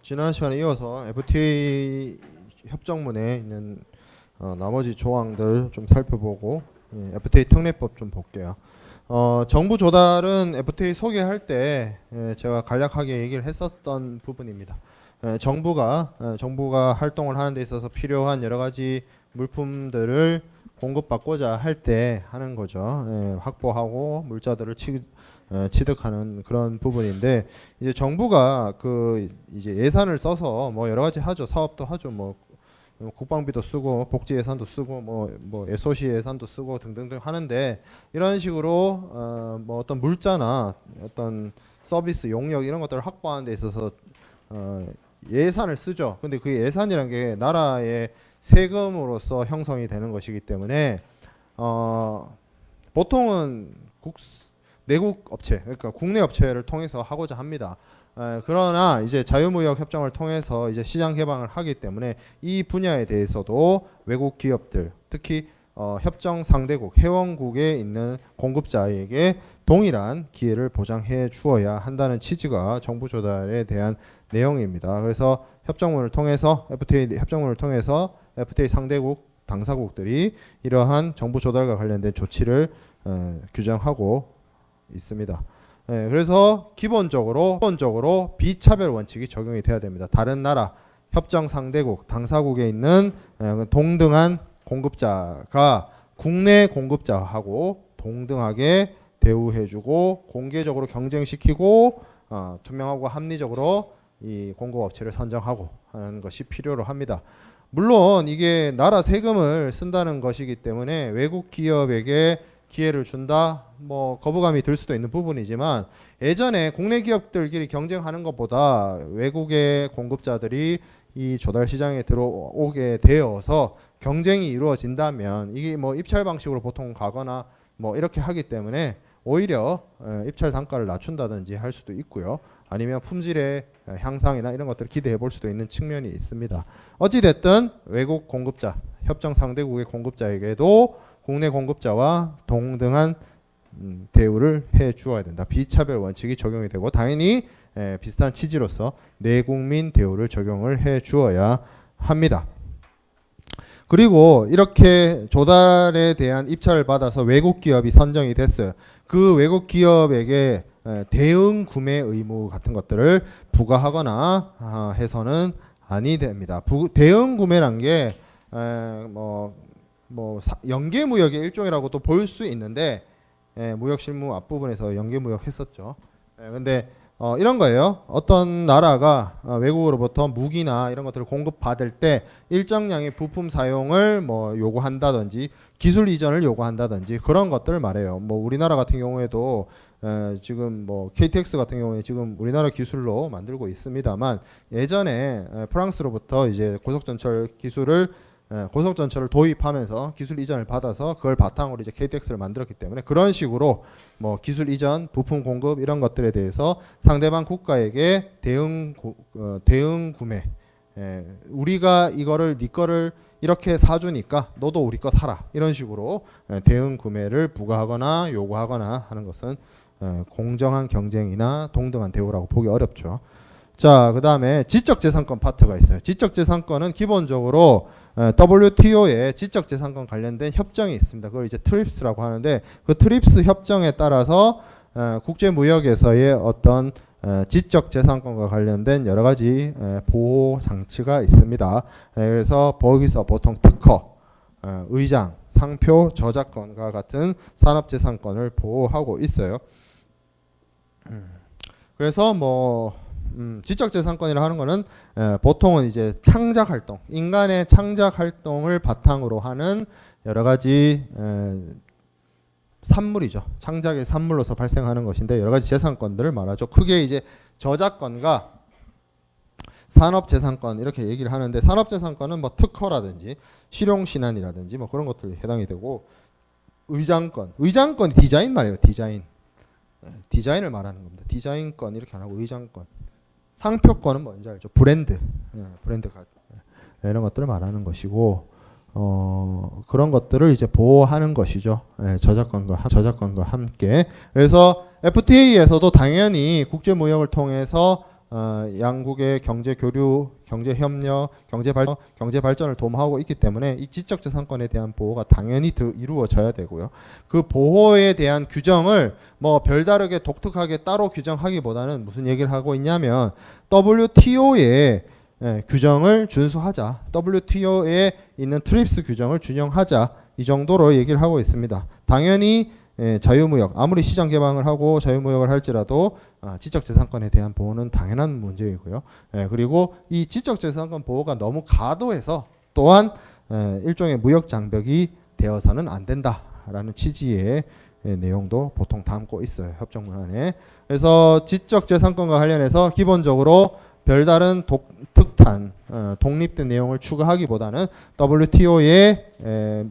지난 시간에 이어서 FTA 협정문에 있는 나머지 조항들 좀 살펴보고 FTA 특례법 좀 볼게요. 정부 조달은 FTA 소개할 때 제가 간략하게 얘기를 했었던 부분입니다. 정부가 활동을 하는 데 있어서 필요한 여러 가지 물품들을 공급받고자 할 때 하는 거죠. 확보하고 물자들을 취득하는 그런 부분인데, 이제 정부가 이제 예산을 써서 뭐 여러 가지 하죠. 사업도 하죠. 뭐 국방비도 쓰고 복지 예산도 쓰고 뭐 SOC 예산도 쓰고 등등등 하는데, 이런 식으로 뭐 어떤 물자나 어떤 서비스 용역 이런 것들을 확보하는 데 있어서 예산을 쓰죠. 근데 그 예산이란 게 나라의 세금으로서 형성이 되는 것이기 때문에 보통은 내국 업체, 그러니까 국내 업체를 통해서 하고자 합니다. 그러나 이제 자유무역 협정을 통해서 이제 시장 개방을 하기 때문에 이 분야에 대해서도 외국 기업들, 특히 협정 상대국, 회원국에 있는 공급자에게 동일한 기회를 보장해 주어야 한다는 취지가 정부 조달에 대한 내용입니다. 그래서 협정문을 통해서 FTA 협정문을 통해서 FTA 상대국 당사국들이 이러한 정부 조달과 관련된 조치를 규정하고 있습니다. 그래서 기본적으로 비차별 원칙이 적용이 돼야 됩니다. 다른 나라 협정 상대국 당사국에 있는 동등한 공급자가 국내 공급자하고 동등하게 대우해주고 공개적으로 경쟁시키고 투명하고 합리적으로 이 공급업체를 선정하고 하는 것이 필요로 합니다. 물론 이게 나라 세금을 쓴다는 것이기 때문에 외국 기업에게 기회를 준다, 뭐 거부감이 들 수도 있는 부분이지만, 예전에 국내 기업들끼리 경쟁하는 것보다 외국의 공급자들이 이 조달 시장에 들어오게 되어서 경쟁이 이루어진다면, 이게 뭐 입찰 방식으로 보통 가거나 뭐 이렇게 하기 때문에 오히려 입찰 단가를 낮춘다든지 할 수도 있고요. 아니면 품질의 향상이나 이런 것들을 기대해 볼 수도 있는 측면이 있습니다. 어찌됐든 외국 공급자, 협정 상대국의 공급자에게도 국내 공급자와 동등한 대우를 해 주어야 된다. 비차별 원칙이 적용이 되고, 당연히 비슷한 취지로서 내국민 대우를 적용을 해 주어야 합니다. 그리고 이렇게 조달에 대한 입찰을 받아서 외국 기업이 선정이 됐어요. 그 외국 기업에게 대응 구매 의무 같은 것들을 부과하거나 해서는 아니 됩니다. 대응 구매란 게 연계무역의 일종이라고도 볼 수 있는데, 무역실무 앞부분에서 연계무역 했었죠. 근데 이런 거예요. 어떤 나라가 외국으로부터 무기나 이런 것들을 공급받을 때 일정량의 부품 사용을 뭐 요구한다든지 기술 이전을 요구한다든지 그런 것들을 말해요. 뭐 우리나라 같은 경우에도 지금 뭐 KTX 같은 경우에 지금 우리나라 기술로 만들고 있습니다만, 예전에 프랑스로부터 이제 고속전철을 도입하면서 기술 이전을 받아서 그걸 바탕으로 이제 KTX를 만들었기 때문에, 그런 식으로 뭐 기술 이전, 부품 공급 이런 것들에 대해서 상대방 국가에게 대응 구매, 우리가 이거를 네 거를 이렇게 사주니까 너도 우리 거 사라, 이런 식으로 대응 구매를 부과하거나 요구하거나 하는 것은 공정한 경쟁이나 동등한 대우라고 보기 어렵죠. 자, 그 다음에 지적재산권 파트가 있어요. 지적재산권은 기본적으로 WTO에 지적재산권 관련된 협정이 있습니다. 그걸 이제 트립스라고 하는데, 그 트립스 협정에 따라서 국제무역에서의 어떤 지적재산권과 관련된 여러 가지 보호 장치가 있습니다. 그래서 거기서 보통 특허, 의장, 상표, 저작권과 같은 산업재산권을 보호하고 있어요. 그래서 뭐 지적재산권이라 하는 거는 보통은 이제 창작활동, 인간의 창작활동을 바탕으로 하는 여러 가지 산물이죠. 창작의 산물로서 발생하는 것인데, 여러 가지 재산권들을 말하죠. 크게 이제 저작권과 산업재산권 이렇게 얘기를 하는데, 산업재산권은 뭐 특허라든지 실용신안이라든지 뭐 그런 것들이 해당이 되고, 의장권이 디자인 말이에요. 디자인을 말하는 겁니다. 디자인권 이렇게 안 하고 의장권. 상표권은 뭔지 알죠? 브랜드 이런 것들을 말하는 것이고, 그런 것들을 이제 보호하는 것이죠. 저작권과 함께. 그래서 FTA에서도 당연히 국제무역을 통해서 양국의 경제 교류, 경제 협력, 경제 발전을 도모하고 있기 때문에 이 지적재산권에 대한 보호가 당연히 이루어져야 되고요. 그 보호에 대한 규정을 뭐 별다르게 독특하게 따로 규정하기보다는 무슨 얘기를 하고 있냐면 WTO의 규정을 준수하자. WTO에 있는 트립스 규정을 준용하자. 이 정도로 얘기를 하고 있습니다. 당연히 자유무역, 아무리 시장 개방을 하고 자유무역을 할지라도 지적재산권에 대한 보호는 당연한 문제이고요. 그리고 이 지적재산권 보호가 너무 과도해서 또한 일종의 무역 장벽이 되어서는 안 된다라는 취지의 내용도 보통 담고 있어요. 협정문안에. 그래서 지적재산권과 관련해서 기본적으로 별다른 특탄, 독립된 내용을 추가하기보다는 WTO의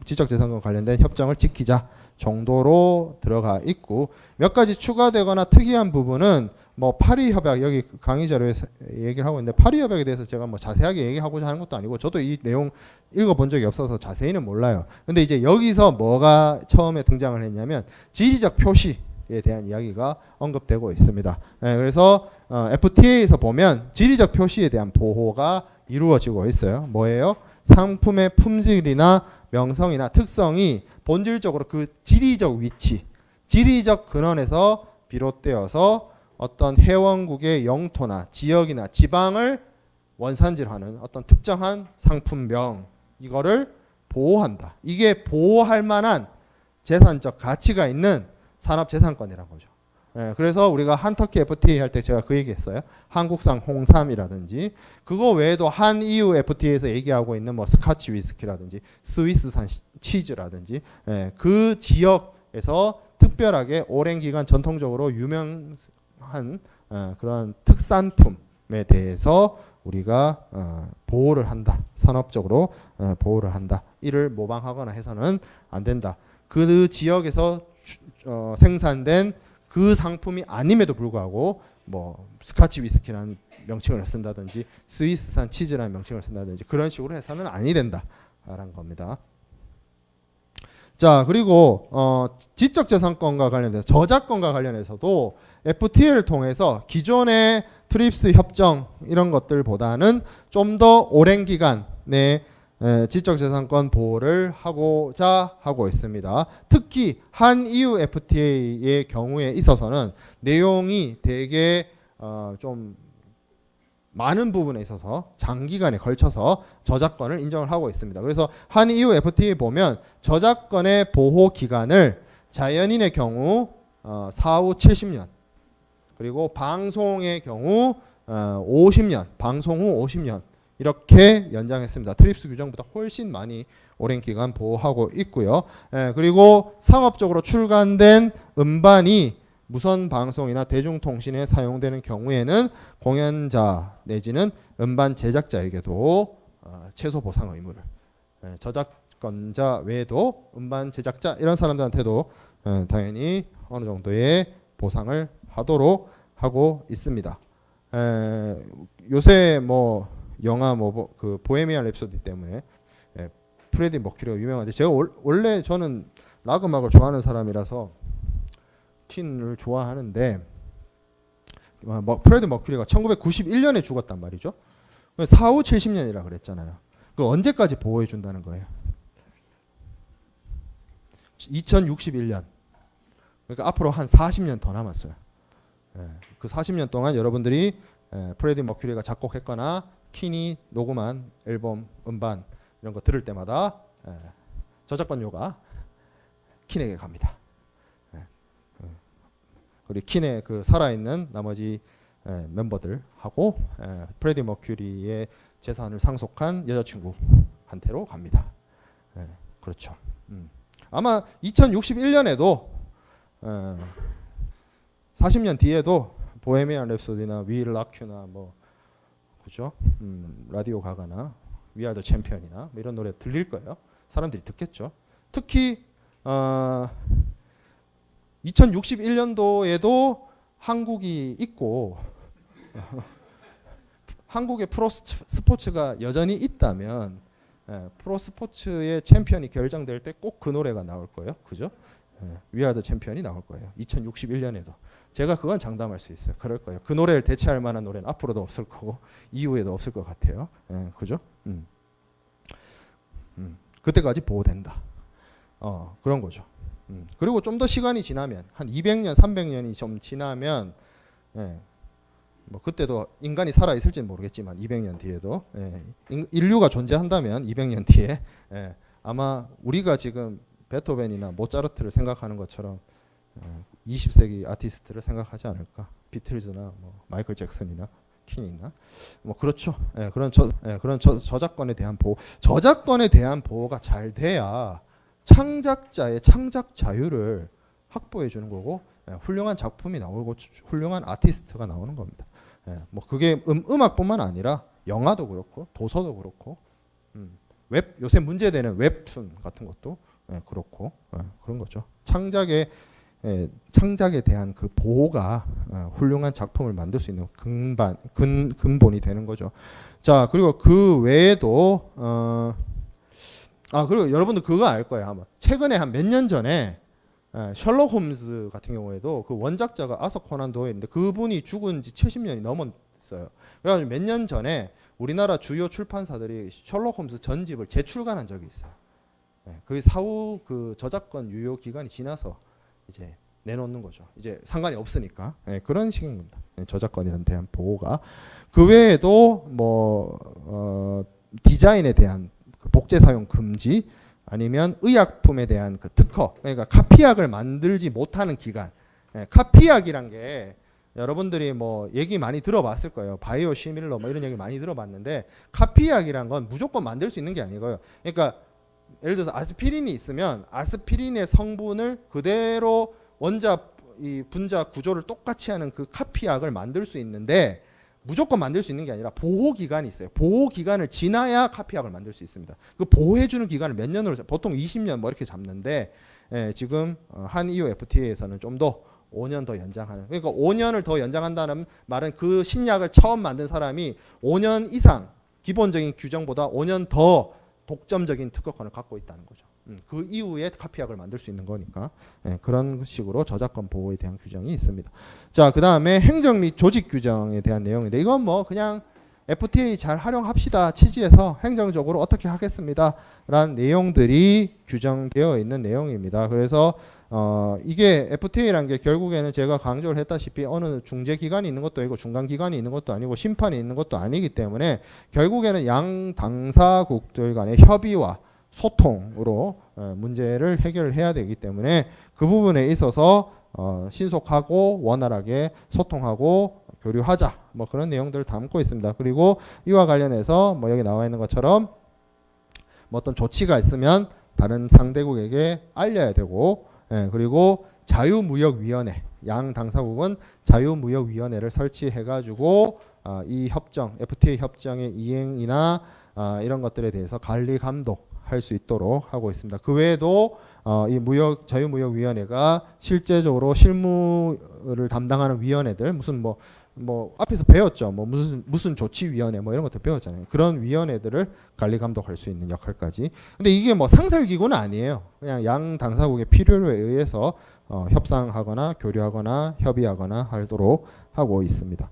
지적재산권 관련된 협정을 지키자 정도로 들어가 있고, 몇 가지 추가되거나 특이한 부분은 뭐 파리 협약, 여기 강의 자료에서 얘기를 하고 있는데 파리 협약에 대해서 제가 뭐 자세하게 얘기하고자 하는 것도 아니고 저도 이 내용 읽어본 적이 없어서 자세히는 몰라요. 근데 이제 여기서 뭐가 처음에 등장을 했냐면 지리적 표시에 대한 이야기가 언급되고 있습니다. 그래서 FTA에서 보면 지리적 표시에 대한 보호가 이루어지고 있어요. 뭐예요? 상품의 품질이나 명성이나 특성이 본질적으로 그 지리적 위치, 지리적 근원에서 비롯되어서 어떤 회원국의 영토나 지역이나 지방을 원산지로 하는 어떤 특정한 상품명, 이거를 보호한다. 이게 보호할 만한 재산적 가치가 있는 산업재산권이라는 거죠. 그래서 우리가 한터키 FTA 할 때 제가 그 얘기했어요. 한국산 홍삼이라든지 그거 외에도 한 EU FTA에서 얘기하고 있는 뭐 스카치 위스키라든지 스위스산 치즈라든지 그 지역에서 특별하게 오랜 기간 전통적으로 유명한 그런 특산품에 대해서 우리가 보호를 한다. 산업적으로 보호를 한다. 이를 모방하거나 해서는 안 된다. 그 지역에서 생산된 그 상품이 아님에도 불구하고 뭐 스카치 위스키라는 명칭을 쓴다든지 스위스산 치즈라는 명칭을 쓴다든지 그런 식으로 해서는 아니 된다라는 겁니다. 자, 그리고 지적재산권과 관련해서 저작권과 관련해서도 FTA를 통해서 기존의 트립스 협정 이런 것들보다는 좀 더 오랜 기간의 지적재산권 보호를 하고자 하고 있습니다. 특히 한 EU FTA의 경우에 있어서는 내용이 되게 좀 많은 부분에 있어서 장기간에 걸쳐서 저작권을 인정을 하고 있습니다. 그래서 한 EU FTA 보면 저작권의 보호 기간을 자연인의 경우 사후 70년, 그리고 방송의 경우 50년, 방송 후 50년 이렇게 연장했습니다. 트립스 규정보다 훨씬 많이 오랜 기간 보호하고 있고요. 그리고 상업적으로 출간된 음반이 무선 방송이나 대중통신에 사용되는 경우에는 공연자 내지는 음반 제작자에게도 최소 보상 의무를, 저작권자 외에도 음반 제작자 이런 사람들한테도 당연히 어느 정도의 보상을 하도록 하고 있습니다. 요새 뭐 영화 뭐 그 보헤미안 랩소디 때문에 프레디 머큐리가 유명한데, 제가 원래 저는 락 음악을 좋아하는 사람이라서 퀸을 좋아하는데 프레디 머큐리가 1991년에 죽었단 말이죠. 사후 70년이라 그랬잖아요. 그 언제까지 보호해 준다는 거예요? 2061년. 그러니까 앞으로 한 40년 더 남았어요. 그 40년 동안 여러분들이 프레디 머큐리가 작곡했거나 퀸이 녹음한 앨범, 음반 이런 거 들을 때마다 저작권료가 퀸에게 갑니다. 그리고 퀸의 그 살아있는 나머지 멤버들하고 프레디 머큐리의 재산을 상속한 여자친구한테로 갑니다. 그렇죠. 아마 2061년에도 40년 뒤에도 보헤미안 랩소디나 위 락큐나 뭐 그죠? 라디오 가가나 위 아더 챔피언이나 뭐 이런 노래 들릴 거예요. 사람들이 듣겠죠. 특히 2061년도에도 한국이 있고 한국의 프로 스포츠가 여전히 있다면 프로 스포츠의 챔피언이 결정될 때 꼭 그 노래가 나올 거예요. 그죠? 위아더 챔피언이 나올 거예요. 2061년에도. 제가 그건 장담할 수 있어요. 그럴 거예요. 그 노래를 대체할 만한 노래는 앞으로도 없을 거고 이후에도 없을 것 같아요. 그죠? 그때까지 보호된다. 그런 거죠. 그리고 좀 더 시간이 지나면 한 200년, 300년이 좀 지나면 뭐 그때도 인간이 살아 있을지는 모르겠지만 200년 뒤에도 인류가 존재한다면 200년 뒤에 아마 우리가 지금 베토벤이나 모차르트를 생각하는 것처럼 20세기 아티스트를 생각하지 않을까. 비틀즈나 뭐 마이클 잭슨이나 퀸이나 뭐 그렇죠. 그런 저작권에 대한 보호, 저작권에 대한 보호가 잘 돼야 창작자의 창작 자유를 확보해 주는 거고 훌륭한 작품이 나오고 훌륭한 아티스트가 나오는 겁니다. 뭐 그게 음악뿐만 아니라 영화도 그렇고 도서도 그렇고 요새 문제되는 웹툰 같은 것도 그렇고 그런 거죠. 창작에 대한 그 보호가 훌륭한 작품을 만들 수 있는 근본이 되는 거죠. 자, 그리고 그 외에도 그리고 여러분들 그거 알 거예요. 아마 최근에 한 몇 년 전에 셜록 홈즈 같은 경우에도 그 원작자가 아서 코난 도일인데 그분이 죽은 지 70년이 넘었어요. 그래가지고 몇 년 전에 우리나라 주요 출판사들이 셜록 홈즈 전집을 재출간한 적이 있어요. 그게 사후 그 저작권 유효 기간이 지나서 이제 내놓는 거죠. 이제 상관이 없으니까 그런 식인 겁니다. 저작권에 대한 보호가. 그 외에도 뭐 디자인에 대한 그 복제 사용 금지, 아니면 의약품에 대한 그 특허, 그러니까 카피약을 만들지 못하는 기간. 카피약이란 게 여러분들이 뭐 얘기 많이 들어봤을 거예요. 바이오 시밀러 뭐 이런 얘기 많이 들어봤는데 카피약이란 건 무조건 만들 수 있는 게 아니고요. 그러니까 예를 들어서 아스피린이 있으면 아스피린의 성분을 그대로 이 분자 구조를 똑같이 하는 그 카피약을 만들 수 있는데 무조건 만들 수 있는 게 아니라 보호 기간이 있어요. 보호 기간을 지나야 카피약을 만들 수 있습니다. 그 보호해 주는 기간을 몇 년으로 보통 20년 뭐 이렇게 잡는데 지금 한 EU FTA에서는 좀 더 5년 더 연장하는. 그러니까 5년을 더 연장한다는 말은 그 신약을 처음 만든 사람이 5년 이상 기본적인 규정보다 5년 더 독점적인 특허권을 갖고 있다는 거죠. 그 이후에 카피약을 만들 수 있는 거니까 그런 식으로 저작권 보호에 대한 규정이 있습니다. 자, 그 다음에 행정 및 조직 규정에 대한 내용인데 이건 뭐 그냥 FTA 잘 활용합시다 취지에서 행정적으로 어떻게 하겠습니다 라는 내용들이 규정되어 있는 내용입니다. 그래서 이게 FTA라는 게 결국에는 제가 강조를 했다시피 어느 중재 기관이 있는 것도 아니고 중간 기관이 있는 것도 아니고 심판이 있는 것도 아니기 때문에 결국에는 양 당사국들 간의 협의와 소통으로 문제를 해결해야 되기 때문에 그 부분에 있어서 신속하고 원활하게 소통하고 교류하자 뭐 그런 내용들을 담고 있습니다. 그리고 이와 관련해서 뭐 여기 나와 있는 것처럼 뭐 어떤 조치가 있으면 다른 상대국에게 알려야 되고 그리고 자유무역위원회 양 당사국은 자유무역위원회를 설치해가지고 이 협정 FTA 협정의 이행이나 이런 것들에 대해서 관리 감독할 수 있도록 하고 있습니다. 그 외에도 이 자유무역위원회가 실제적으로 실무를 담당하는 위원회들 무슨 뭐 앞에서 배웠죠. 뭐 무슨 조치위원회 뭐 이런 것들 배웠잖아요. 그런 위원회들을 관리 감독할 수 있는 역할까지. 근데 이게 뭐 상설기구는 아니에요. 그냥 양 당사국의 필요에 의해서 협상하거나 교류하거나 협의하거나 하도록 하고 있습니다.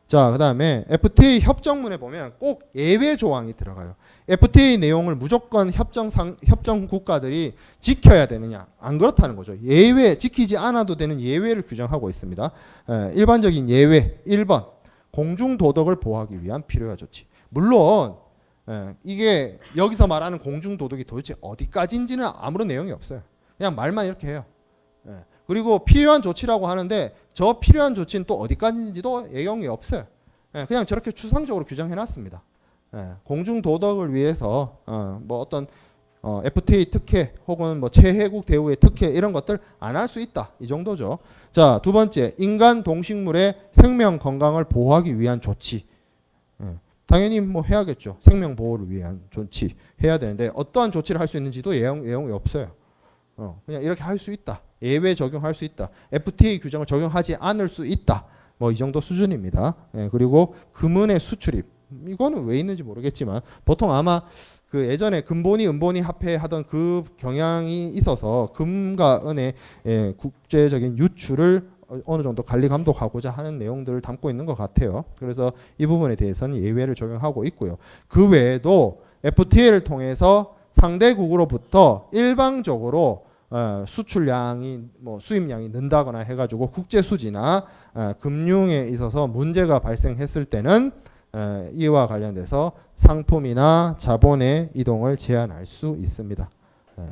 자, 그 다음에 FTA 협정문에 보면 꼭 예외 조항이 들어가요. FTA 내용을 무조건 협정 국가들이 지켜야 되느냐? 안 그렇다는 거죠. 예외, 지키지 않아도 되는 예외를 규정하고 있습니다. 일반적인 예외 1번 공중도덕을 보호하기 위한 필요한 조치. 물론 이게 여기서 말하는 공중도덕이 도대체 어디까지인지는 아무런 내용이 없어요. 그냥 말만 이렇게 해요. 그리고 필요한 조치라고 하는데 저 필요한 조치는 또 어디까지인지도 내용이 없어요. 그냥 저렇게 추상적으로 규정해놨습니다. 공중도덕을 위해서 뭐 어떤 FTA 특혜 혹은 뭐 최혜국 대우의 특혜 이런 것들 안 할 수 있다. 이 정도죠. 자, 두 번째 인간 동식물의 생명 건강을 보호하기 위한 조치. 당연히 뭐 해야겠죠. 생명 보호를 위한 조치 해야 되는데 어떠한 조치를 할 수 있는지도 내용이 없어요. 그냥 이렇게 할 수 있다. 예외 적용할 수 있다. FTA 규정을 적용하지 않을 수 있다. 뭐 이 정도 수준입니다. 그리고 금은의 수출입 이거는 왜 있는지 모르겠지만 보통 아마 그 예전에 금본위, 은본위 화폐하던 그 경향이 있어서 금과 은의 국제적인 유출을 어느 정도 관리 감독하고자 하는 내용들을 담고 있는 것 같아요. 그래서 이 부분에 대해서는 예외를 적용하고 있고요. 그 외에도 FTA를 통해서 상대국으로부터 일방적으로 수출량이 뭐 수입량이 는다거나 해가지고 국제 수지나 금융에 있어서 문제가 발생했을 때는 이와 관련돼서 상품이나 자본의 이동을 제한할 수 있습니다.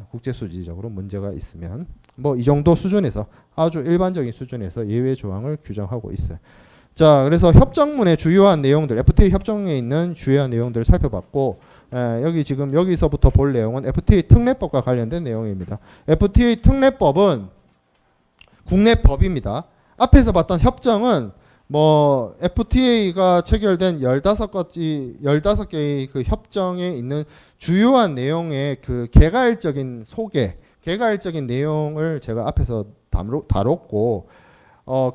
국제 수지적으로 문제가 있으면 뭐 이 정도 수준에서 아주 일반적인 수준에서 예외 조항을 규정하고 있어요. 자, 그래서 협정문의 주요한 내용들, FTA 협정에 있는 주요한 내용들을 살펴봤고, 여기 지금 여기서부터 볼 내용은 FTA 특례법과 관련된 내용입니다. FTA 특례법은 국내 법입니다. 앞에서 봤던 협정은 뭐 FTA가 체결된 15개의 그 협정에 있는 주요한 내용의 그 개괄적인 소개, 개괄적인 내용을 제가 앞에서 다뤘고,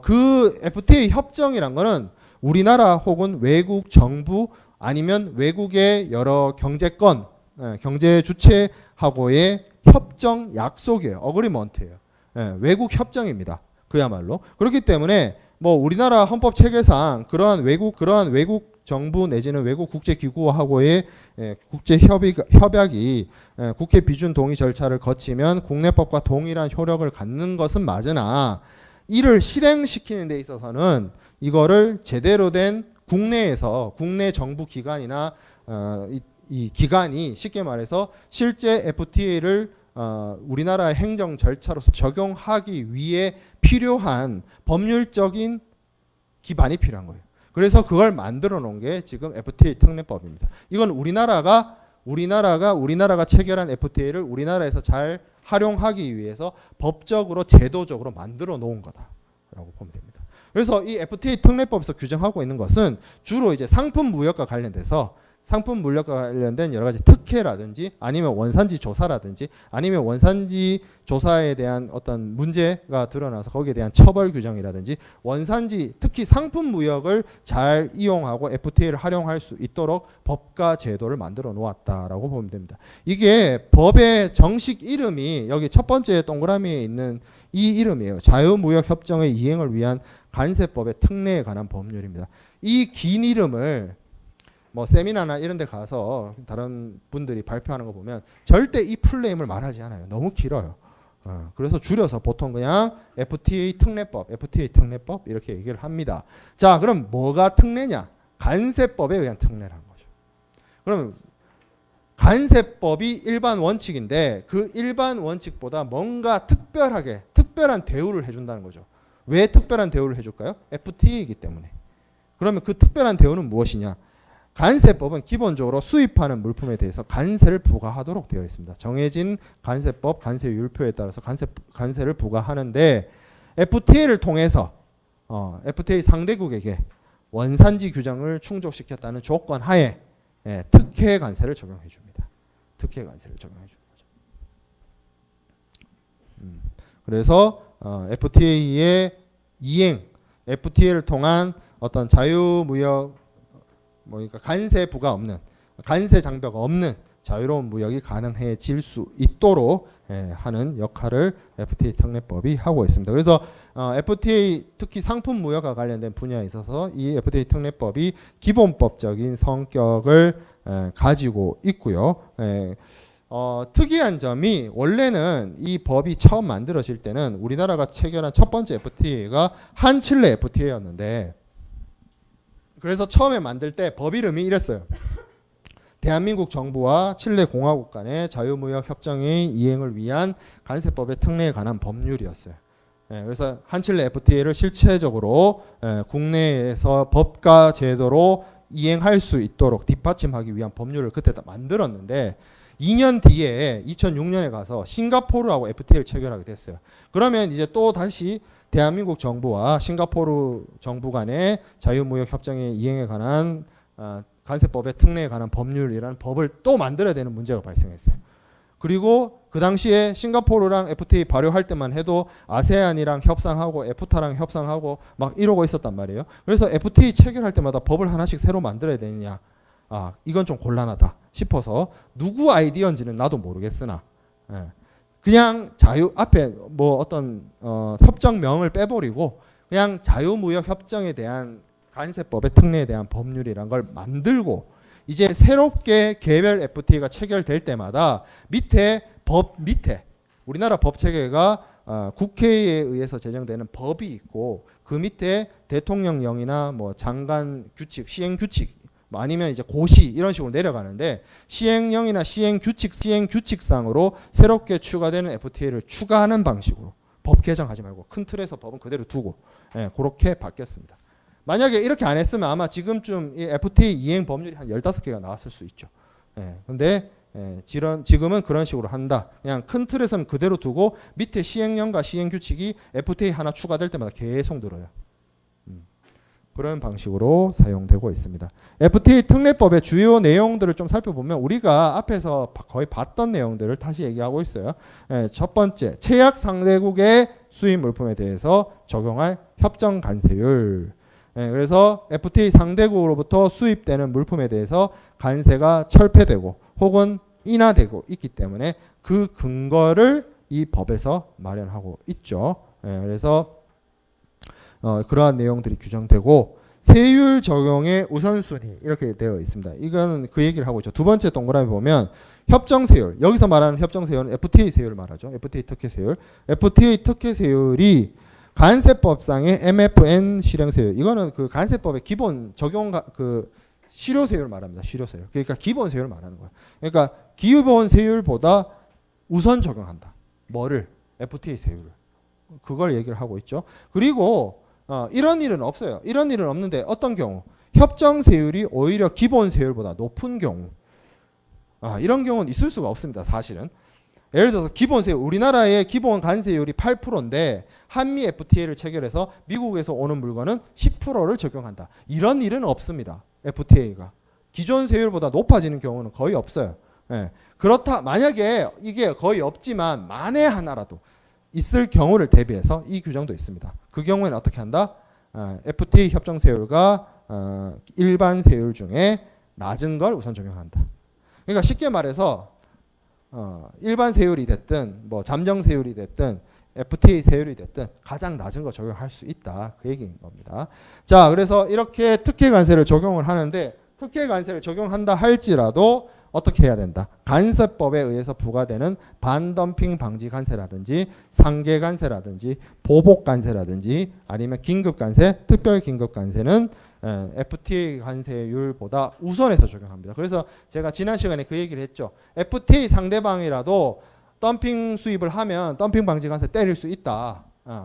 그 FTA 협정이란 거는 우리나라 혹은 외국 정부 아니면 외국의 여러 경제권, 경제 주체하고의 협정 약속이에요. 어그리먼트예요. 외국 협정입니다. 그야말로. 그렇기 때문에 뭐 우리나라 헌법 체계상 그러한 외국 정부 내지는 외국 국제기구하고의 국제 협약이 국회 비준 동의 절차를 거치면 국내법과 동일한 효력을 갖는 것은 맞으나 이를 실행시키는 데 있어서는 이거를 제대로 된 국내에서 국내 정부 기관이나 이 기관이 쉽게 말해서 실제 FTA를 우리나라의 행정 절차로서 적용하기 위해 필요한 법률적인 기반이 필요한 거예요. 그래서 그걸 만들어 놓은 게 지금 FTA 특례법입니다. 이건 우리나라가 체결한 FTA를 우리나라에서 잘 활용하기 위해서 법적으로 제도적으로 만들어 놓은 거다라고 보면 됩니다. 그래서 이 FTA 특례법에서 규정하고 있는 것은 주로 이제 상품 무역과 관련돼서 상품 물력과 관련된 여러 가지 특혜라든지 아니면 원산지 조사라든지 아니면 원산지 조사에 대한 어떤 문제가 드러나서 거기에 대한 처벌 규정이라든지 원산지 특히 상품 무역을 잘 이용하고 FTA를 활용할 수 있도록 법과 제도를 만들어 놓았다라고 보면 됩니다. 이게 법의 정식 이름이 여기 첫 번째 동그라미에 있는 이 이름이에요. 자유무역협정의 이행을 위한 관세법의 특례에 관한 법률입니다. 이 긴 이름을 뭐 세미나나 이런 데 가서 다른 분들이 발표하는 거 보면 절대 이 풀네임을 말하지 않아요. 너무 길어요. 그래서 줄여서 보통 그냥 FTA 특례법 이렇게 얘기를 합니다. 자, 그럼 뭐가 특례냐? 관세법에 의한 특례라는 거죠. 그럼 관세법이 일반 원칙인데 그 일반 원칙보다 뭔가 특별한 대우를 해준다는 거죠. 왜 특별한 대우를 해줄까요? FTA이기 때문에. 그러면 그 특별한 대우는 무엇이냐? 관세법은 기본적으로 수입하는 물품에 대해서 관세를 부과하도록 되어 있습니다. 정해진 관세법, 관세율표에 따라서 관세를 부과하는데 FTA를 통해서 FTA 상대국에게 원산지 규정을 충족시켰다는 조건 하에 특혜 관세를 적용해 줍니다. 특혜 관세를 적용해 주는 거죠. 그래서 FTA의 이행, FTA를 통한 어떤 자유무역 그러니까 관세 부가 없는, 관세 장벽 없는 자유로운 무역이 가능해질 수 있도록 하는 역할을 FTA 특례법이 하고 있습니다. 그래서 FTA 특히 상품 무역과 관련된 분야에 있어서 이 FTA 특례법이 기본법적인 성격을 가지고 있고요. 특이한 점이 원래는 이 법이 처음 만들어질 때는 우리나라가 체결한 첫 번째 FTA가 한칠레 FTA였는데 그래서 처음에 만들 때 법 이름이 이랬어요. 대한민국 정부와 칠레 공화국 간의 자유무역 협정의 이행을 위한 관세법의 특례에 관한 법률이었어요. 그래서 한칠레 FTA를 실체적으로 국내에서 법과 제도로 이행할 수 있도록 뒷받침하기 위한 법률을 그때 만들었는데 2년 뒤에 2006년에 가서 싱가포르하고 FTA를 체결하게 됐어요. 그러면 이제 또 다시 대한민국 정부와 싱가포르 정부 간의 자유무역 협정의 이행에 관한 관세법의 특례에 관한 법률이라는 법을 또 만들어야 되는 문제가 발생했어요. 그리고 그 당시에 싱가포르랑 FTA 발효할 때만 해도 아세안이랑 협상하고 에프타랑 협상하고 막 이러고 있었단 말이에요. 그래서 FTA 체결할 때마다 법을 하나씩 새로 만들어야 되느냐. 아 이건 좀 곤란하다 싶어서 누구 아이디어인지는 나도 모르겠으나 그냥 자유 앞에 뭐 어떤 협정명을 빼버리고 그냥 자유무역 협정에 대한 관세법의 특례에 대한 법률이란 걸 만들고 이제 새롭게 개별 FTA가 체결될 때마다 밑에 우리나라 법 체계가 국회에 의해서 제정되는 법이 있고 그 밑에 대통령령이나 뭐 장관 규칙, 시행 규칙 뭐 아니면 이제 고시 이런 식으로 내려가는데 시행령이나 시행 규칙상으로 새롭게 추가되는 FTA를 추가하는 방식으로 법 개정하지 말고 큰 틀에서 법은 그대로 두고 그렇게 바뀌었습니다. 만약에 이렇게 안 했으면 아마 지금쯤 이 FTA 이행 법률이 한 15개가 나왔을 수 있죠. 근데 지금은 그런 식으로 한다. 그냥 큰 틀에서는 그대로 두고 밑에 시행령과 시행규칙이 FTA 하나 추가될 때마다 계속 늘어요. 그런 방식으로 사용되고 있습니다. FTA 특례법의 주요 내용들을 좀 살펴보면 우리가 앞에서 거의 봤던 내용들을 다시 얘기하고 있어요. 첫 번째, 최약 상대국의 수입 물품에 대해서 적용할 협정 관세율. 그래서 FTA 상대국으로부터 수입되는 물품에 대해서 관세가 철폐되고 혹은 인하되고 있기 때문에 그 근거를 이 법에서 마련하고 있죠. 그래서 그러한 내용들이 규정되고 세율 적용의 우선순위 이렇게 되어 있습니다. 이거는 그 얘기를 하고 있죠. 두 번째 동그라미 보면 협정세율, 여기서 말하는 협정세율은 FTA 세율을 말하죠. FTA 특혜세율. FTA 특혜세율이 관세법상의 MFN 실행세율, 이거는 그 관세법의 기본 적용 그 실효세율을 말합니다. 실효세율. 그러니까 기본세율을 말하는 거예요. 그러니까 기본세율보다 우선 적용한다. 뭐를? FTA 세율을. 그걸 얘기를 하고 있죠. 그리고 이런 일은 없어요. 이런 일은 없는데 어떤 경우? 협정세율이 오히려 기본세율보다 높은 경우. 이런 경우는 있을 수가 없습니다. 사실은. 예를 들어서 기본세율, 우리나라의 기본 관세율이 8%인데 한미 FTA를 체결해서 미국에서 오는 물건은 10%를 적용한다. 이런 일은 없습니다. FTA가. 기존 세율보다 높아지는 경우는 거의 없어요. 그렇다, 만약에 이게 거의 없지만 만에 하나라도 있을 경우를 대비해서 이 규정도 있습니다. 그 경우에는 어떻게 한다? FTA 협정 세율과 일반 세율 중에 낮은 걸 우선 적용한다. 그러니까 쉽게 말해서 일반 세율이 됐든 뭐 잠정 세율이 됐든 FTA 세율이 됐든 가장 낮은 거 적용할 수 있다. 그 얘기인 겁니다. 자, 그래서 이렇게 특혜 관세를 적용을 하는데 특혜 관세를 적용한다 할지라도 어떻게 해야 된다? 관세법에 의해서 부과되는 반덤핑 방지 관세라든지 상계 관세라든지 보복 관세라든지 아니면 긴급 관세, 특별 긴급 관세는 FTA 관세율보다 우선해서 적용합니다. 그래서 제가 지난 시간에 그 얘기를 했죠. FTA 상대방이라도 덤핑 수입을 하면 덤핑 방지 관세 때릴 수 있다.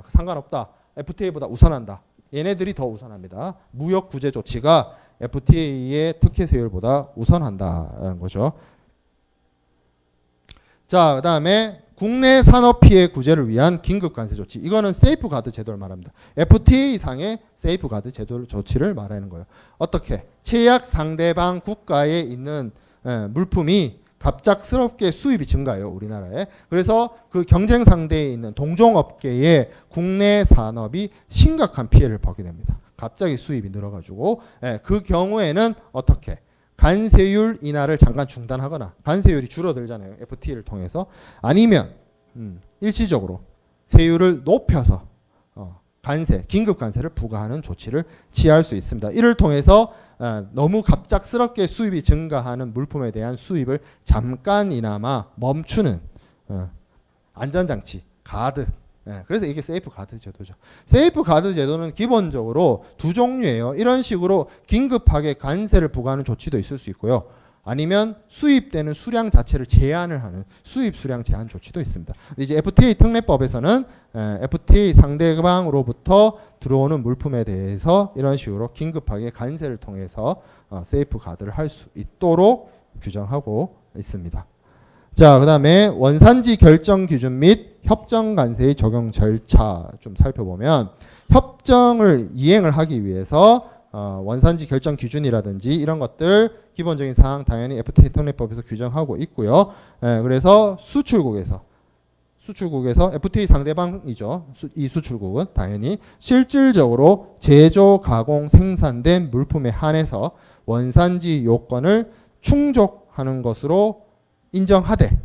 상관없다. FTA보다 우선한다. 얘네들이 더 우선합니다. 무역 구제 조치가 FTA의 특혜 세율보다 우선한다라는 거죠. 자, 그 다음에 국내 산업 피해 구제를 위한 긴급 관세 조치. 이거는 세이프가드 제도를 말합니다. FTA 상의 세이프가드 제도 조치를 말하는 거예요. 어떻게? 최약 상대방 국가에 있는 물품이 갑작스럽게 수입이 증가해요. 우리나라에. 그래서 그 경쟁 상대에 있는 동종업계의 국내 산업이 심각한 피해를 보게 됩니다. 갑자기 수입이 늘어가지고 그 경우에는 어떻게? 관세율 인하를 잠깐 중단하거나 관세율이 줄어들잖아요. FTA를 통해서. 아니면 일시적으로 세율을 높여서 관세, 긴급 관세를 부과하는 조치를 취할 수 있습니다. 이를 통해서 너무 갑작스럽게 수입이 증가하는 물품에 대한 수입을 잠깐이나마 멈추는 안전장치, 가드. 그래서 이게 세이프 가드 제도죠. 세이프 가드 제도는 기본적으로 두 종류예요. 이런 식으로 긴급하게 관세를 부과하는 조치도 있을 수 있고요. 아니면 수입되는 수량 자체를 제한을 하는 수입 수량 제한 조치도 있습니다. 이제 FTA 특례법에서는 FTA 상대방으로부터 들어오는 물품에 대해서 이런 식으로 긴급하게 관세를 통해서 세이프 가드를 할 수 있도록 규정하고 있습니다. 자, 그 다음에 원산지 결정 기준 및 협정 관세의 적용 절차 좀 살펴보면 협정을 이행을 하기 위해서 원산지 결정 기준이라든지 이런 것들 기본적인 사항 당연히 FTA 특례법에서 규정하고 있고요. 그래서 수출국에서 수출국에서 FTA 상대방이죠. 이 수출국은 당연히 실질적으로 제조, 가공, 생산된 물품에 한해서 원산지 요건을 충족하는 것으로 인정하되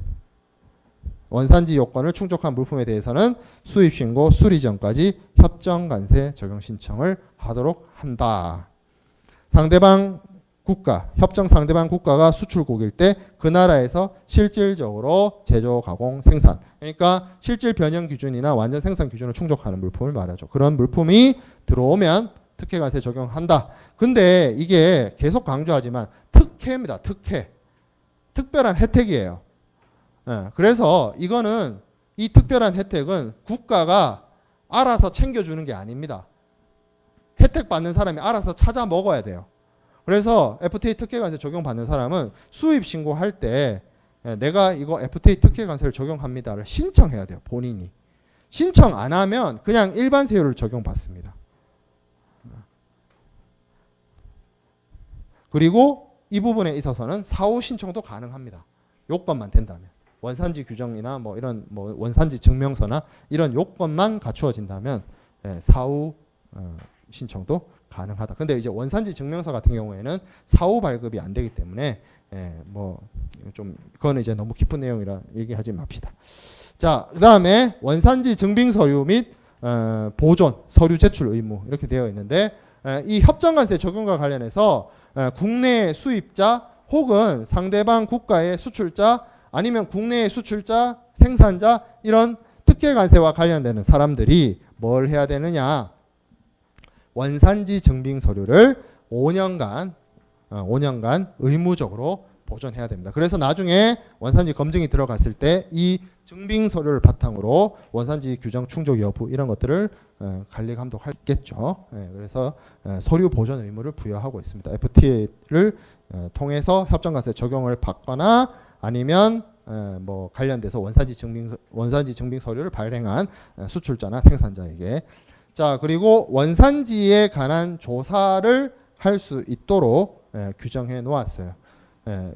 원산지 요건을 충족한 물품에 대해서는 수입 신고 수리 전까지 협정 관세 적용 신청을 하도록 한다. 상대방 국가, 협정 상대방 국가가 수출국일 때 그 나라에서 실질적으로 제조, 가공, 생산, 그러니까 실질 변형 기준이나 완전 생산 기준을 충족하는 물품을 말하죠. 그런 물품이 들어오면 특혜 관세 적용한다. 근데 이게 계속 강조하지만 특혜입니다. 특혜. 특별한 혜택이에요. 그래서 이거는 이 특별한 혜택은 국가가 알아서 챙겨주는 게 아닙니다. 혜택 받는 사람이 알아서 찾아 먹어야 돼요. 그래서 FTA 특혜 관세 적용받는 사람은 수입 신고할 때 내가 이거 FTA 특혜 관세를 적용합니다를 신청해야 돼요. 본인이. 신청 안 하면 그냥 일반 세율을 적용받습니다. 그리고 이 부분에 있어서는 사후 신청도 가능합니다. 요건만 된다면. 원산지 규정이나 뭐 이런 뭐 원산지 증명서나 이런 요건만 갖추어진다면 사후 신청도 가능하다. 근데 이제 원산지 증명서 같은 경우에는 사후 발급이 안 되기 때문에 뭐 좀 그거는 이제 너무 깊은 내용이라 얘기하지 맙시다. 자, 그다음에 원산지 증빙 서류 및 보존 서류 제출 의무 이렇게 되어 있는데 이 협정 관세 적용과 관련해서 국내 수입자 혹은 상대방 국가의 수출자 아니면 국내의 수출자, 생산자 이런 특혜 관세와 관련되는 사람들이 뭘 해야 되느냐? 원산지 증빙 서류를 5년간 의무적으로 보존해야 됩니다. 그래서 나중에 원산지 검증이 들어갔을 때 이 증빙 서류를 바탕으로 원산지 규정 충족 여부 이런 것들을 관리 감독하겠죠. 그래서 서류 보존 의무를 부여하고 있습니다. FTA를 통해서 협정관세 적용을 받거나 아니면 뭐 관련돼서 원산지 증빙 서류를 발행한 수출자나 생산자에게. 자, 그리고 원산지에 관한 조사를 할 수 있도록 규정해 놓았어요.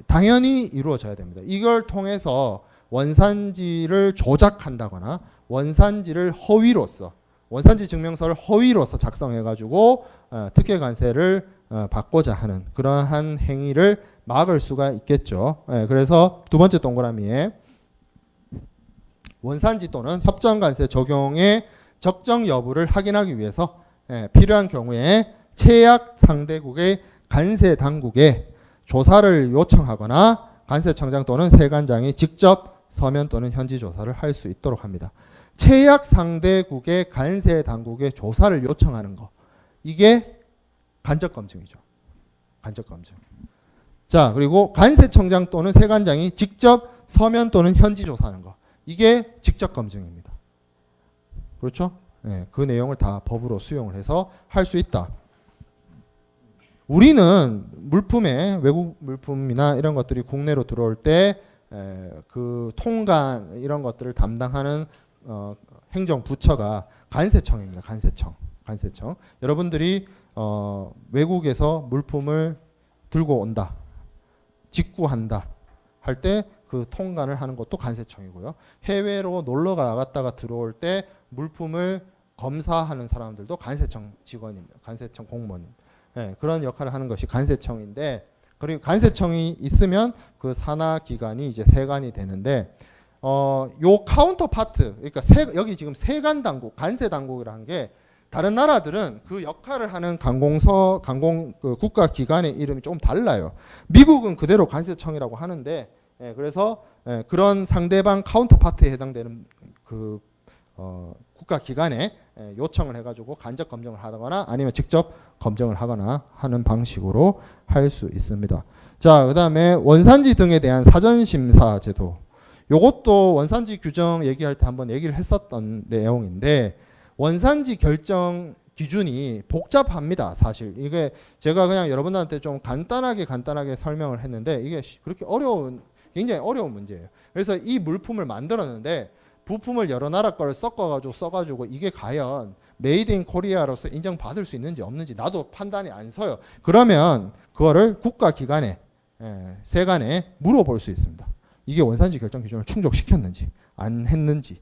당연히 이루어져야 됩니다. 이걸 통해서 원산지를 조작한다거나 원산지를 허위로서 원산지 증명서를 허위로서 작성해 가지고 특혜 관세를 받고자 하는 그러한 행위를 막을 수가 있겠죠. 그래서 두 번째 동그라미에 원산지 또는 협정 관세 적용의 적정 여부를 확인하기 위해서 필요한 경우에 채약 상대국의 관세 당국에 조사를 요청하거나 관세청장 또는 세관장이 직접 서면 또는 현지 조사를 할 수 있도록 합니다. 채약 상대국의 관세 당국에 조사를 요청하는 거. 이게 간접 검증이죠. 간접 검증. 자, 그리고 관세청장 또는 세관장이 직접 서면 또는 현지 조사하는 거. 이게 직접 검증입니다. 그렇죠? 그 내용을 다 법으로 수용을 해서 할 수 있다. 우리는 물품에 외국 물품이나 이런 것들이 국내로 들어올 때 그 통관 이런 것들을 담당하는 행정부처가 관세청입니다. 관세청. 여러분들이 외국에서 물품을 들고 온다, 직구한다 할 때 그 통관을 하는 것도 관세청이고요. 해외로 놀러 나갔다가 들어올 때 물품을 검사하는 사람들도 관세청 직원입니다. 관세청 공무원. 그런 역할을 하는 것이 관세청인데, 그리고 관세청이 있으면 그 산하 기관이 이제 세관이 되는데, 요 카운터 파트, 그러니까 여기 지금 세관 당국, 관세 당국이라는 게 다른 나라들은 그 역할을 하는 그 국가 기관의 이름이 좀 달라요. 미국은 그대로 관세청이라고 하는데, 그래서 그런 상대방 카운터 파트에 해당되는 그 국가 기관에 요청을 해가지고 간접 검증을 하거나 아니면 직접 검증을 하거나 하는 방식으로 할 수 있습니다. 자, 그 다음에 원산지 등에 대한 사전심사 제도. 요것도 원산지 규정 얘기할 때 한번 얘기를 했었던 내용인데, 원산지 결정 기준이 복잡합니다. 사실 이게 제가 그냥 여러분들한테 좀 간단하게 설명을 했는데 이게 그렇게 굉장히 어려운 문제예요. 그래서 이 물품을 만들었는데 부품을 여러 나라 걸 써가지고 이게 과연 메이드 인 코리아로서 인정받을 수 있는지 없는지 나도 판단이 안 서요. 그러면 그거를 국가기관에 세관에 물어볼 수 있습니다. 이게 원산지 결정 기준을 충족시켰는지 안 했는지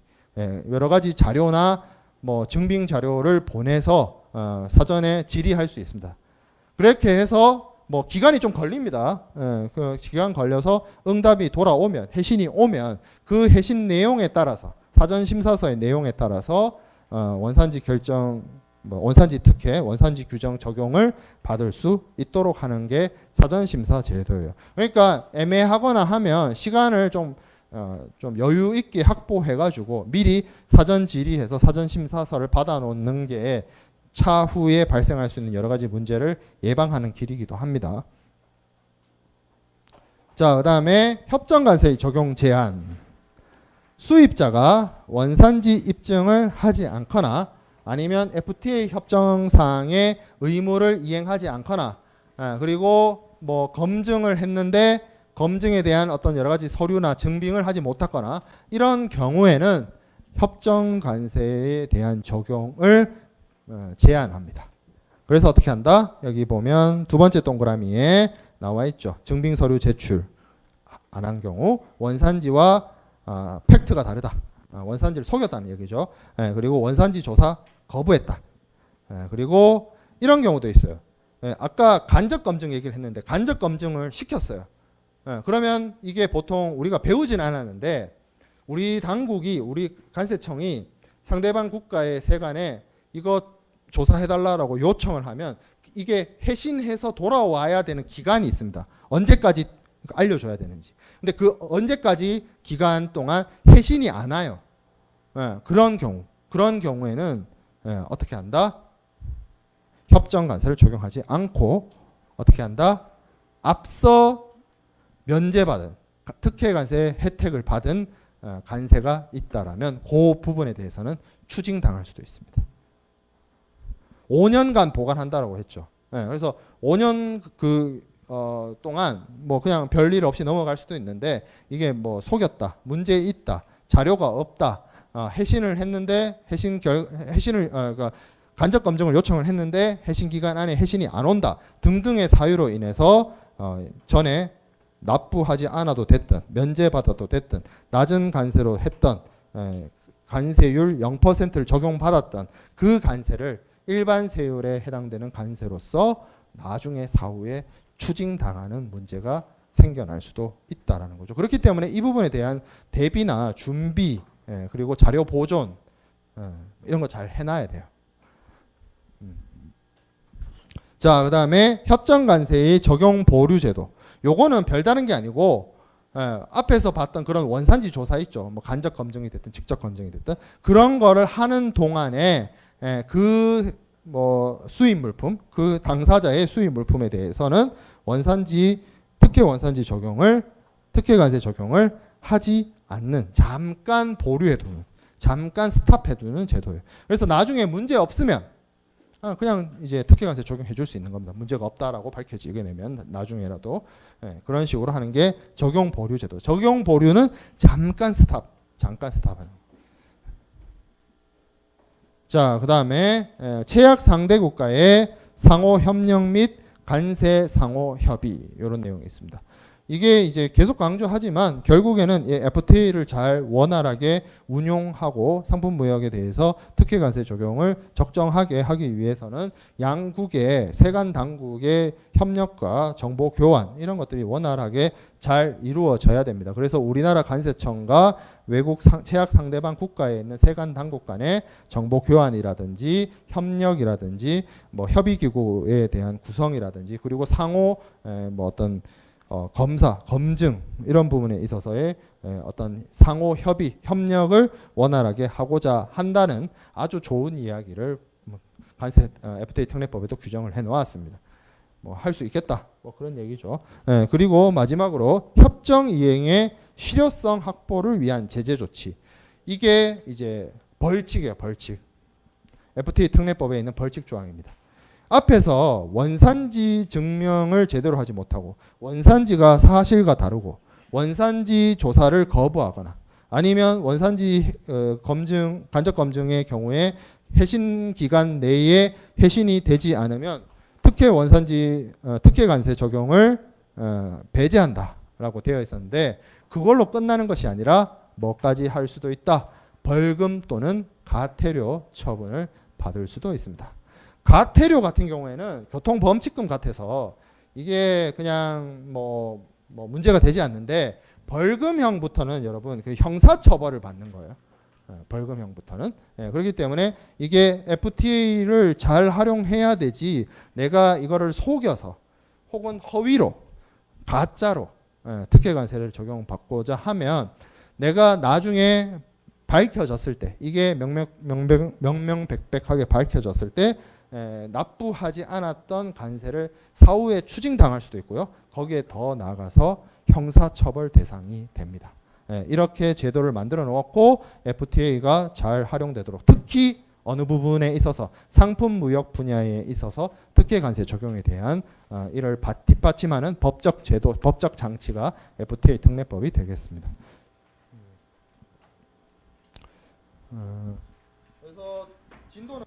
여러 가지 자료나 뭐 증빙 자료를 보내서 사전에 질의할 수 있습니다. 그렇게 해서 뭐 기간이 좀 걸립니다. 그 기간 걸려서 응답이 돌아오면, 해신이 오면 그 해신 내용에 따라서, 사전 심사서의 내용에 따라서 원산지 결정, 뭐 원산지 특혜, 원산지 규정 적용을 받을 수 있도록 하는 게 사전 심사 제도예요. 그러니까 애매하거나 하면 시간을 좀 여유 있게 확보해가지고 미리 사전 질의해서 사전 심사서를 받아놓는 게 차후에 발생할 수 있는 여러 가지 문제를 예방하는 길이기도 합니다. 자, 그 다음에 협정관세의 적용 제한. 수입자가 원산지 입증을 하지 않거나 아니면 FTA 협정상의 의무를 이행하지 않거나 그리고 뭐 검증을 했는데 검증에 대한 어떤 여러 가지 서류나 증빙을 하지 못했거나 이런 경우에는 협정관세에 대한 적용을 제한합니다. 그래서 어떻게 한다? 여기 보면 두 번째 동그라미에 나와 있죠. 증빙 서류 제출 안 한 경우 원산지와 팩트가 다르다. 원산지를 속였다는 얘기죠. 그리고 원산지 조사 거부했다. 그리고 이런 경우도 있어요. 아까 간접 검증 얘기를 했는데 간접 검증을 시켰어요. 그러면 이게 보통 우리가 배우진 않았는데 우리 당국이, 우리 관세청이 상대방 국가의 세관에 이거 조사해달라고 요청을 하면 이게 해신해서 돌아와야 되는 기간이 있습니다. 언제까지 알려줘야 되는지. 근데 그 언제까지 기간 동안 해신이 안 와요. 그런 경우에는 어떻게 한다? 협정관세를 적용하지 않고 어떻게 한다? 앞서 면제받은 특혜관세 혜택을 받은 관세가 있다라면 그 부분에 대해서는 추징당할 수도 있습니다. 5년간 보관한다라고 했죠. 그래서 5년 동안 뭐 그냥 별일 없이 넘어갈 수도 있는데 이게 뭐 속였다, 문제 있다, 자료가 없다, 해신을 했는데 해신을 그러니까 간접 검증을 요청을 했는데 해신 기간 안에 해신이 안 온다 등등의 사유로 인해서 전에 납부하지 않아도 됐든 면제받아도 됐든 낮은 관세로 했던 관세율 0%를 적용받았던 그 관세를 일반 세율에 해당되는 관세로서 나중에 사후에 추징당하는 문제가 생겨날 수도 있다라는 거죠. 그렇기 때문에 이 부분에 대한 대비나 준비 그리고 자료 보존 이런 거 잘 해놔야 돼요. 자, 그 다음에 협정관세의 적용 보류 제도. 요거는 별다른 게 아니고 앞에서 봤던 그런 원산지 조사 있죠. 뭐 간접 검증이 됐든 직접 검증이 됐든 그런 거를 하는 동안에 그 뭐 수입 물품, 그 당사자의 수입 물품에 대해서는 특혜 원산지 적용을, 특혜관세 적용을 하지 않는, 잠깐 보류해두는, 잠깐 스탑해두는 제도예요. 그래서 나중에 문제 없으면 그냥 이제 특혜관세 적용해줄 수 있는 겁니다. 문제가 없다라고 밝혀지게 되면 나중에라도 그런 식으로 하는 게 적용 보류 제도. 적용 보류는 잠깐 스탑하는. 자, 그 다음에 채약 상대 국가의 상호 협력 및 관세 상호 협의 이런 내용이 있습니다. 이게 이제 계속 강조하지만 결국에는 이 FTA를 잘 원활하게 운용하고 상품 무역에 대해서 특혜 관세 적용을 적정하게 하기 위해서는 양국의 세관 당국의 협력과 정보 교환 이런 것들이 원활하게 잘 이루어져야 됩니다. 그래서 우리나라 관세청과 외국 채약 상대방 국가에 있는 세관 당국 간의 정보 교환이라든지 협력이라든지 뭐 협의 기구에 대한 구성이라든지 그리고 상호 뭐 어떤 검사, 검증 이런 부분에 있어서의 어떤 상호 협의, 협력을 원활하게 하고자 한다는 아주 좋은 이야기를 관세 FTA 특례법에도 규정을 해놓았습니다. 뭐 할 수 있겠다, 뭐 그런 얘기죠. 그리고 마지막으로 협정 이행의 실효성 확보를 위한 제재 조치. 이게 이제 벌칙이에요, 벌칙. FTA 특례법에 있는 벌칙 조항입니다. 앞에서 원산지 증명을 제대로 하지 못하고 원산지가 사실과 다르고 원산지 조사를 거부하거나 아니면 원산지 검증, 간접 검증의 경우에 해신 기간 내에 해신이 되지 않으면 특혜 관세 적용을 배제한다라고 되어 있었는데 그걸로 끝나는 것이 아니라 뭐까지 할 수도 있다. 벌금 또는 가태료 처분을 받을 수도 있습니다. 가태료 같은 경우에는 교통범칙금 같아서 이게 그냥 뭐 문제가 되지 않는데 벌금형부터는 여러분 그 형사처벌을 받는 거예요. 벌금형부터는. 그렇기 때문에 이게 FTA를 잘 활용해야 되지 내가 이거를 속여서 혹은 허위로 가짜로 특혜관세를 적용받고자 하면 내가 나중에 밝혀졌을 때 이게 명명백백하게 밝혀졌을 때 납부하지 않았던 관세를 사후에 추징당할 수도 있고요. 거기에 더 나아가서 형사처벌 대상이 됩니다. 이렇게 제도를 만들어 놓았고 FTA가 잘 활용되도록 특히 어느 부분에 있어서 상품 무역 분야에 있어서 특혜 관세 적용에 대한 이를 뒷받침하는 법적 제도, 법적 장치가 FTA 특례법이 되겠습니다. 그래서 진도는